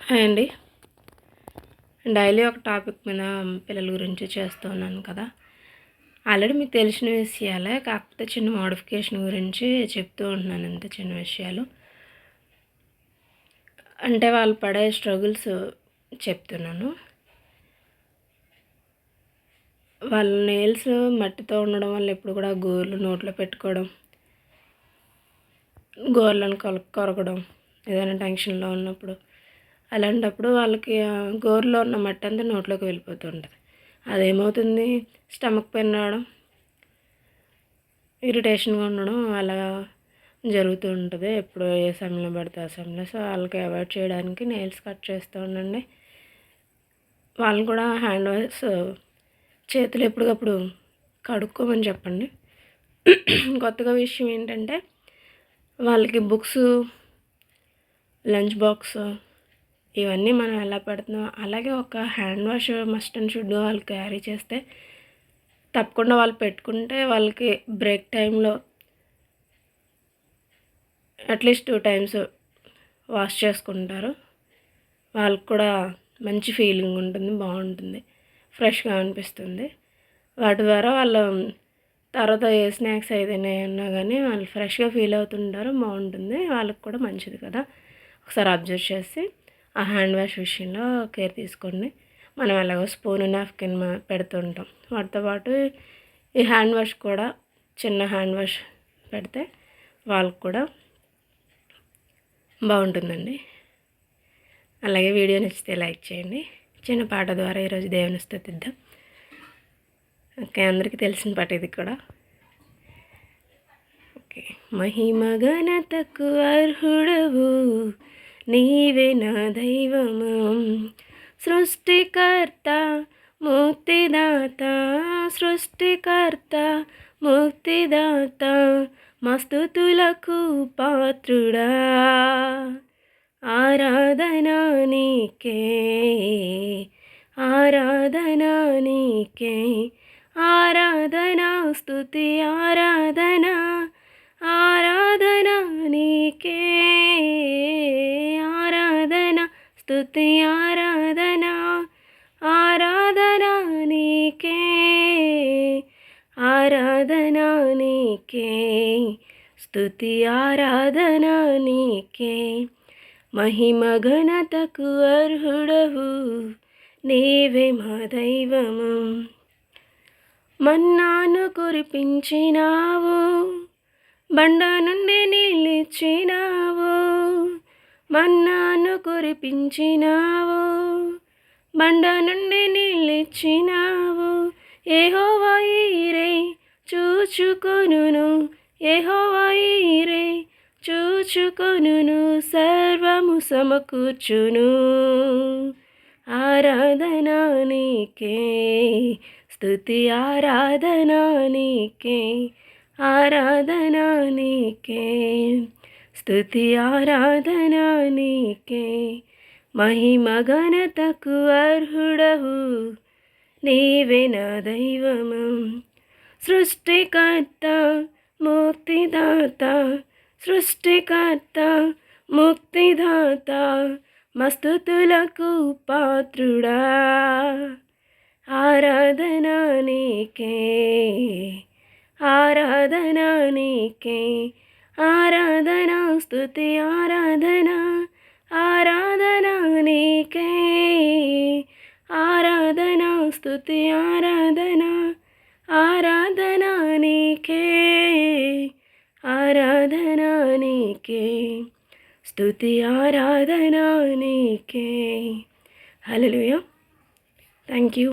Hi అండి. Daily ఒక topic మీద పిల్లల గురించి చేస్తూ ఉన్నాను కదా! ఆల్రెడీ మీకు తెలిసిన విషయాలే. కాకపోతే చిన్న మోడిఫికేషన్ గురించి చెప్తూ ఉంటున్నాను అంతే, చిన్న విషయాలు. అంటే వాళ్ళు పడే స్ట్రగుల్స్ చెప్తున్నాను. వాళ్ళ నెయిల్స్ మట్టితో ఉండడం వల్ల ఎప్పుడు కూడా గోర్లు నోట్లో పెట్టుకోవడం, గోర్లను కొరకడం, ఏదైనా టెన్షన్‌లో ఉన్నప్పుడు, అలాంటప్పుడు వాళ్ళకి గోరులో ఉన్న మట్టి అంతా నోట్లోకి వెళ్ళిపోతూ ఉంటుంది. అదేమవుతుంది, స్టమక్ పెయిన్ రావడం, ఇరిటేషన్గా ఉండడం అలా జరుగుతూ ఉంటుంది. ఎప్పుడు ఏ సమయంలో పడితే ఆ సమయంలో. సో వాళ్ళకి అవాయిడ్ చేయడానికి నెయిల్స్ కట్ చేస్తూ ఉండండి. వాళ్ళు కూడా హ్యాండ్ వాష్ చేతులు ఎప్పటికప్పుడు కడుక్కోమని చెప్పండి. కొత్తగా విషయం ఏంటంటే, వాళ్ళకి బుక్స్, లంచ్ బాక్స్ ఇవన్నీ మనం ఎలా పెడుతున్నాం, అలాగే ఒక hand wash must and should వాళ్ళు క్యారీ చేస్తే తప్పకుండా వాళ్ళు పెట్టుకుంటే వాళ్ళకి బ్రేక్ టైంలో అట్లీస్ట్ 2 టైమ్స్ వాష్ చేసుకుంటారు. వాళ్ళకు కూడా మంచి ఫీలింగ్ ఉంటుంది, బాగుంటుంది, ఫ్రెష్గా అనిపిస్తుంది. వాటి ద్వారా వాళ్ళు తర్వాత ఏ స్నాక్స్ ఏదైనా ఉన్నా కానీ వాళ్ళు ఫ్రెష్గా ఫీల్ అవుతుంటారు, బాగుంటుంది, వాళ్ళకి కూడా మంచిది కదా. ఒకసారి అబ్జర్వ్ చేసి ఆ హ్యాండ్ వాష్ విషయంలో కేర్ తీసుకోండి. మనం ఎలాగో స్పూన్ నాప్కిన్ పెడుతుంటాం, వాటితో పాటు ఈ హ్యాండ్ వాష్ కూడా చిన్న హ్యాండ్ వాష్ పెడితే వాళ్ళకు కూడా బాగుంటుందండి. అలాగే వీడియో నచ్చితే లైక్ చేయండి. చిన్న పాట ద్వారా ఈరోజు దేవుని స్తుతిద్దాం. ఓకే, అందరికీ తెలిసిన పాట ఇది కూడా. ఓకే. మహిమ ఘనతకు అర్హుడవు నీవే నా దైవము, సృష్టికర్త ముక్తిదాత, సృష్టికర్త ముక్తిదాత, మస్తుతులకు పాత్రుడా, ఆరాధనా నీకే, ఆరాధనా నీకే, ఆరాధనా స్తుతి ఆరాధనా, ఆరాధనా నీకే, ఆరాధనా స్తుతి ఆరాధనా, ఆరాధనా నీకే, ఆరాధనా నీకే, స్తుతి ఆరాధనా నీకే. మహిమ ఘనతకు అర్హుడవు నీవే మా దైవము, మన్నాను కురిపించినావు, బండ నుండి నీళ్ళిచ్చినావు, మన్నాను కురిపించినావు, బండ నుండి నీళ్ళిచ్చినావు, యెహోవా ఈరే చూచుకొనును, యెహోవా ఈరే చూచుకొనును, సర్వము సమకూర్చును, ఆరాధనా నీకే, స్తుతి ఆరాధనా నీకే, ఆరాధనా నీకే, స్తుతి ఆరాధనా నీకే. మహిమ ఘనతకు అర్హుడవు నీవే నా దైవము, సృష్టికర్త ముక్తిదాత, సృష్టికర్త ముక్తిదాత, మస్తుతులకు పాత్రుడా, ఆరాధనా నీకే, ఆరాధనా నీకే, ఆరాధనా స్తుతి ఆరాధనా, ఆరాధనా నీకే, ఆరాధనా స్తుతి ఆరాధనా, ఆరాధనా నీకే, ఆరాధనా నీకే, స్తుతి ఆరాధనా నీకే. హల్లెలూయా. Thank you.